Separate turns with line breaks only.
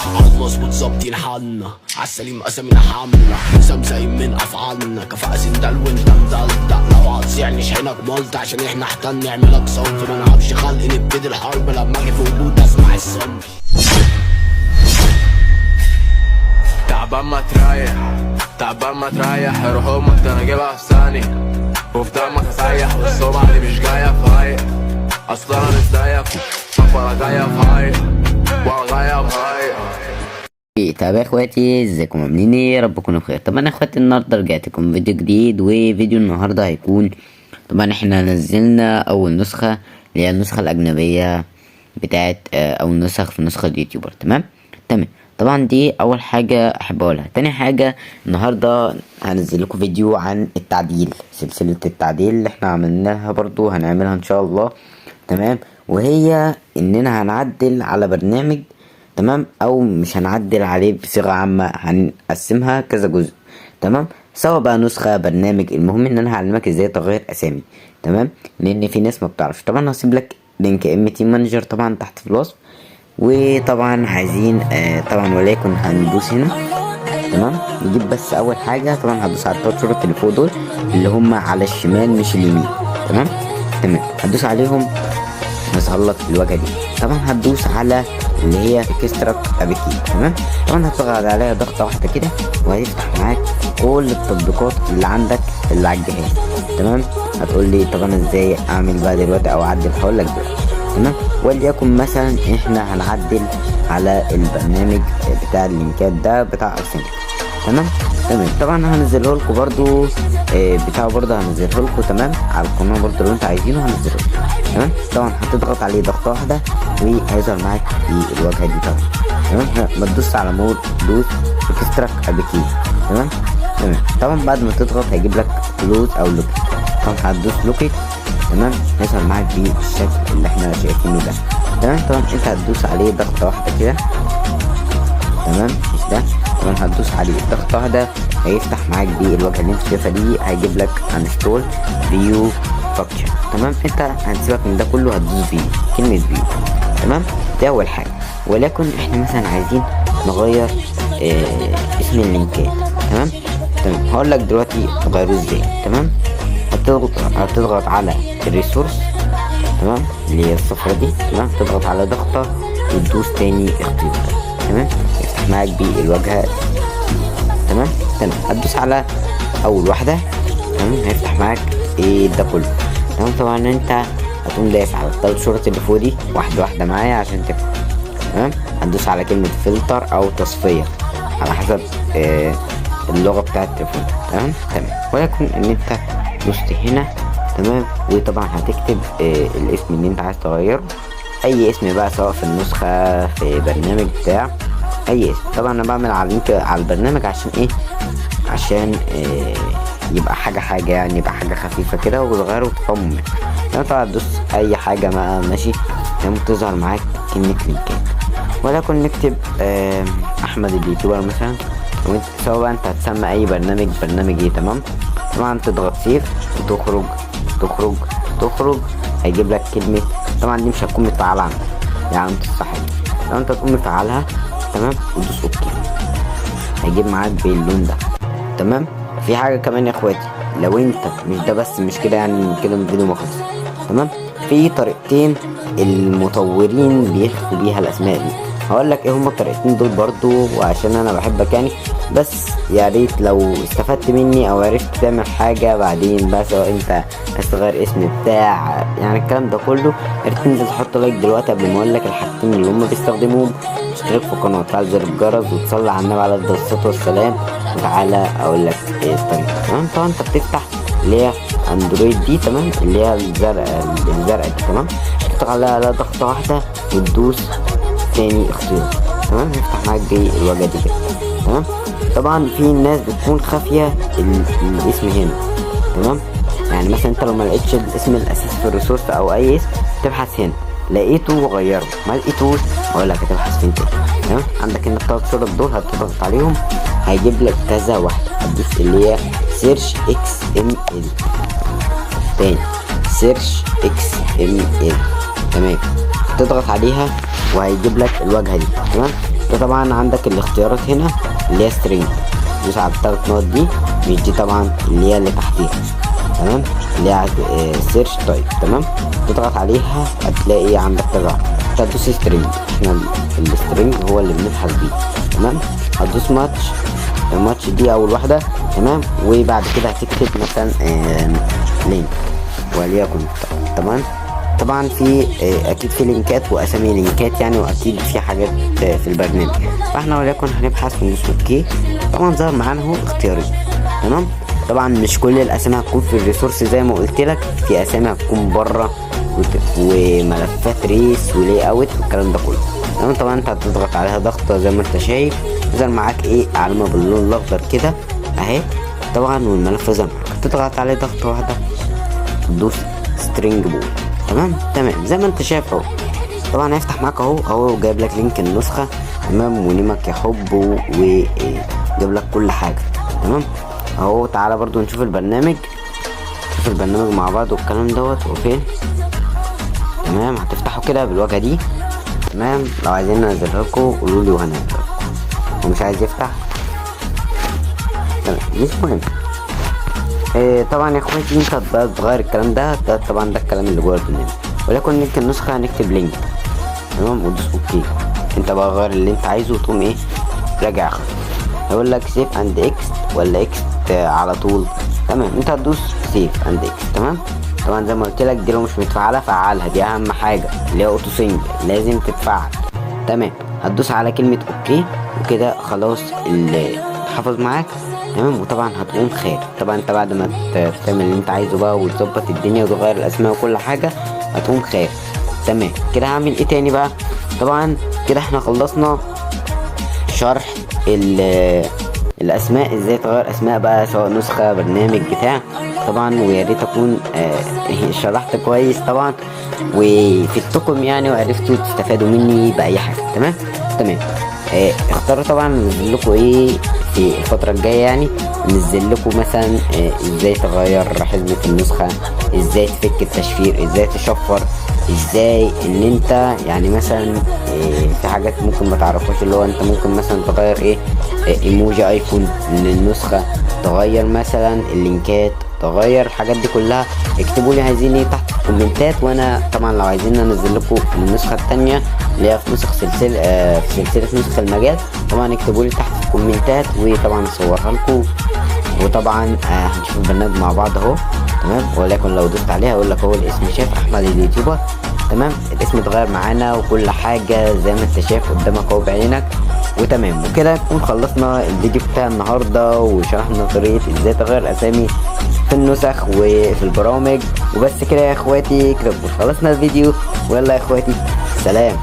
قنص وتظبطين حالنا عالسليم قسمنا حملة زمزايم من افعالنا كفاءة سندال وانت مدلدق لو هتصيعني شحنك ملط عشان احنا احتل نعملك صنف ما نعرفش خلق نبتدي الحرب لما اجي في وجود اسمع الصنف
تعبان ما تريح تعبان ما تريح روح امك ده انا اجيبها في ثانية وفي دمك اسيح والسمعة دي مش جاية في هاي اصلا انا مش زيك ولا جاية في هاي ولا جاية في هاي.
طب يا اخواتي ازيكم عاملين ايه؟ يا رب تكونوا بخير. طبعا يا اخواتي النهارده رجعت لكم فيديو جديد، وفيديو النهارده هيكون طبعا احنا نزلنا اول نسخه اللي هي النسخه الاجنبيه بتاعت اول نسخ في نسخه اليوتيوبر. تمام. طبعا دي اول حاجه احب اقولها. تاني حاجه النهارده هنزل لكم فيديو عن التعديل، سلسله التعديل اللي احنا عملناها برضو هنعملها ان شاء الله. تمام. وهي اننا هنعدل على برنامج، تمام، او مش هنعدل عليه بصيغه عامه، هنقسمها كذا جزء. تمام. سواء بقى نسخه برنامج، المهم ان انا هعلمك ازاي تغير اسامي. تمام. لان في ناس ما بتعرفش. طبعا هسيب لك لينك تيم مانجر طبعا تحت في الوصف. وطبعا عايزين طبعا وليكن هندوس هنا. تمام. نجيب بس اول حاجه طبعا هتدوس على التلات شروط اللي فوق دول اللي هم على الشمال مش اليمين. تمام. هتدوس عليهم هيظهر لك الواجهه دي. طبعا هتدوس على اللي هي اكستراك ابيكي. تمام. طبعا هتضغط عليها ضغطه واحده كده وهيفتح معاك كل التطبيقات اللي عندك اللي على الجهاز. تمام. هتقول لي طبعا ازاي اعمل بقى دلوقتي او اعدل؟ هقول لك دلوقتي. تمام. وليكن مثلا احنا هنعدل على البرنامج بتاع اللينكات ده بتاع ارسنال. تمام. طبعا هنزله لكم برضو بتاعه برضو هنزله لكم. تمام. على القناه برضو لو انتوا عايزينه هنزله لكم. تمام. طبعا هتضغط عليه ضغطه واحده وهيظهر معاك في الواجهه دي. طبعا تمام. ما تدوس على مود، دوس اكستراك ابيكي. تمام. طبعا بعد ما تضغط هيجيب لك كلوز او لوكيت. طبعا هتدوس لوكيت. تمام. هيظهر معاك بالشكل اللي احنا شايفينه ده. تمام. طبعا انت هتدوس عليه ضغطه واحده كده. تمام. مش ده. طبعا هتدوس عليه ضغطه واحده هيفتح معاك بالواجهه اللي انت شايفها دي. هيجيب لك انستول فيو فاكشن. تمام. انت هنسيبك من ده كله، هتدوس فيه كلمه فيو. تمام. دي اول حاجه. ولكن احنا مثلا عايزين نغير اسم اللينكات. تمام. هقول لك دلوقتي نغيره ازاي. تمام. هتضغط على الريسورس. تمام. اللي هي الصفرة دي. تمام. تضغط على ضغطة وتدوس تاني اختيار. تمام. يفتح معاك بالواجهة. تمام. هتدوس على اول واحدة. تمام. هيفتح معاك ده كله. تمام. طبعا انت هتقوم دايس على التلات شرط اللي فوق دي واحدة واحدة معايا عشان تفهم. تمام. هتدوس على كلمة فلتر او تصفية على حسب اللغة بتاعت التليفون. تمام. ولكن ان انت دوست هنا. تمام. وطبعا هتكتب الاسم اللي انت عايز تغيره، اي اسم بقى، سواء في النسخة في برنامج بتاع اي اسم. طبعا انا بعمل على اللينك على البرنامج عشان ايه؟ عشان يبقى حاجة يعني، يبقى حاجة خفيفة كده وصغيرة وتفهموا منها. يعني طبعا تدوس اي حاجة بقى ماشي. تمام. تظهر معاك كلمة لينكات. ولكن نكتب احمد اليوتيوبر مثلا. سواء بقى انت هتسمى اي برنامج ايه. تمام. طبعا تضغط سيف وتخرج هيجيب لك كلمة. طبعا دي مش هتكون متفعلة عندك يعني انت الصح. لو انت تقوم مفعلها. تمام. وتدوس اوكي هيجيب معاك باللون ده. تمام. في حاجة كمان يا اخواتي، لو انت مش ده بس مش كده يعني كده الفيديو ما خلص. تمام. في طريقتين المطورين بيخفوا بيها الاسماء دي. هقول لك ايه هما الطريقتين دول برضو، وعشان انا بحبك يعني، بس يا ريت لو استفدت مني او عرفت تعمل حاجه بعدين بقى، سواء انت عايز تغير اسم بتاع يعني الكلام ده كله، يا ريت تنزل تحط لايك دلوقتي قبل ما اقول لك الحاجتين اللي هما بيستخدموهم. اشترك في القناه وتفعل زر الجرس وتصلي على النبي عليه الصلاه والسلام. وتعالى اقول لك ايه الطريقه. تمام. طبعا انت بتفتح اللي هي اندرويد دي. تمام. اللي هي الزرقاء دي. تمام. تضغط على ضغطه واحده وتدوس تاني اختيار. تمام. هيفتح معاك بالواجهه دي كده. تمام. طبعا في ناس بتكون خافيه الاسم هنا. تمام. يعني مثلا انت لو ما لقيتش الاسم الاساسي في الريسورس او اي اسم، تبحث هنا، لقيته وغيره، ما لقيتوش اقول لك هتبحث فين تاني. تمام. عندك هنا التلات شرط دول هتضغط عليهم هيجيب لك كذا واحده. هتدوس اللي هي سيرش اكس ام ال. تاني سيرش اكس ام ال. تمام. تضغط عليها وهيجيب لك الواجهه دي. تمام. طبعا عندك الاختيارات هنا اللي هي سترينج، دوس على الثلاث نقط دي، مش دي طبعا اللي هي اللي تحتيها، تمام، اللي هي سيرش تايب، تمام، تضغط عليها هتلاقي عندك كذا، هتدوس سترينج، احنا السترينج هو اللي بنبحث بيه، تمام. هتدوس ماتش، الماتش دي اول واحده، تمام، وبعد كده هتكتب مثلا لينك وليكن، تمام. طبعا في اكيد في لينكات واسامي لينكات يعني، واكيد في حاجات في البرنامج، فاحنا وليكن هنبحث وندوس اوكي. طبعا ظهر معانا اهو اختيارين، تمام. طبعا مش كل الاسامي هتكون في الريسورس زي ما قلت لك، في اسامي هتكون بره وملفات ريس ولي اوت والكلام ده كله، تمام. طبعا انت هتضغط عليها ضغطه زي ما انت شايف، ظهر معاك ايه علامه باللون الاخضر كده اهي، طبعا والملف ظهر معاك، تضغط عليه ضغطه واحده تدوس سترينج بول، تمام زي ما انت شايف اهو. طبعا هيفتح معاك اهو جايب لك لينك النسخه، تمام، ونيمك يا حب وجايب لك كل حاجه، تمام اهو. تعالى برضو نشوف البرنامج، نشوف البرنامج مع بعض والكلام دوت اوكي، تمام. هتفتحوا كده بالواجهه دي، تمام. لو عايزين ننزلها لكم قولوا لي وهنزلها لكم، ومش عايز يفتح تمام مش مهم. طبعا يا اخواتي انت بقى تغير الكلام ده طبعا ده الكلام اللي جوه البرنامج، ولكن لينك النسخه هنكتب لينك، تمام، وتدوس اوكي. انت بقى غير اللي انت عايزه وتقوم ايه راجع خط، هيقول لك سيف اند اكست ولا اكست على طول، تمام. انت هتدوس سيف اند اكست، تمام. طبعا زي ما قلت لك دي لو مش متفعله فعلها، دي اهم حاجه اللي هي اوتو سينج لازم تتفعل، تمام. هتدوس على كلمه اوكي وكده خلاص اللي اتحفظ معاك، تمام. وطبعا هتقوم خير، طبعا انت بعد ما تعمل اللي انت عايزه بقى وتظبط الدنيا وتغير الاسماء وكل حاجه هتقوم خير، تمام. كده هعمل ايه تاني بقى؟ طبعا كده احنا خلصنا شرح الاسماء، ازاي تغير اسماء بقى سواء نسخه برنامج بتاع، طبعا ويا ريت اكون شرحت كويس طبعا وفدتكم يعني وعرفتوا تستفادوا مني باي حاجه، تمام. اختاروا طبعا ننزل لكم ايه في الفتره الجايه، يعني ننزل لكم مثلا ازاي تغير حزمه النسخه، ازاي تفك التشفير، ازاي تشفر، ازاي ان انت يعني مثلا في حاجات ممكن ما تعرفوش، اللي هو انت ممكن مثلا تغير ايموجي ايكون للنسخه، تغير مثلا اللينكات، تغير الحاجات دي كلها. اكتبوا لي عايزين ايه تحت في الكومنتات، وانا طبعا لو عايزين انزل لكم النسخه الثانيه اللي هي في نسخ في سلسله نسخ المجال، طبعا اكتبوا لي تحت في الكومنتات وطبعا اصورها لكم. وطبعا هنشوف البرنامج مع بعض اهو، تمام. ولكن لو دوست عليها اقول لك هو الاسم شايف احمد اليوتيوبر، تمام. الاسم اتغير معانا وكل حاجه زي ما انت شايف قدامك اهو بعينك، وتمام. وكده نكون خلصنا الفيديو بتاع النهارده وشرحنا طريقه ازاي تغير الاسامي في النسخ وفي البرامج وبس كده يا اخواتي. كده خلصنا الفيديو، ويلا يا اخواتي سلام.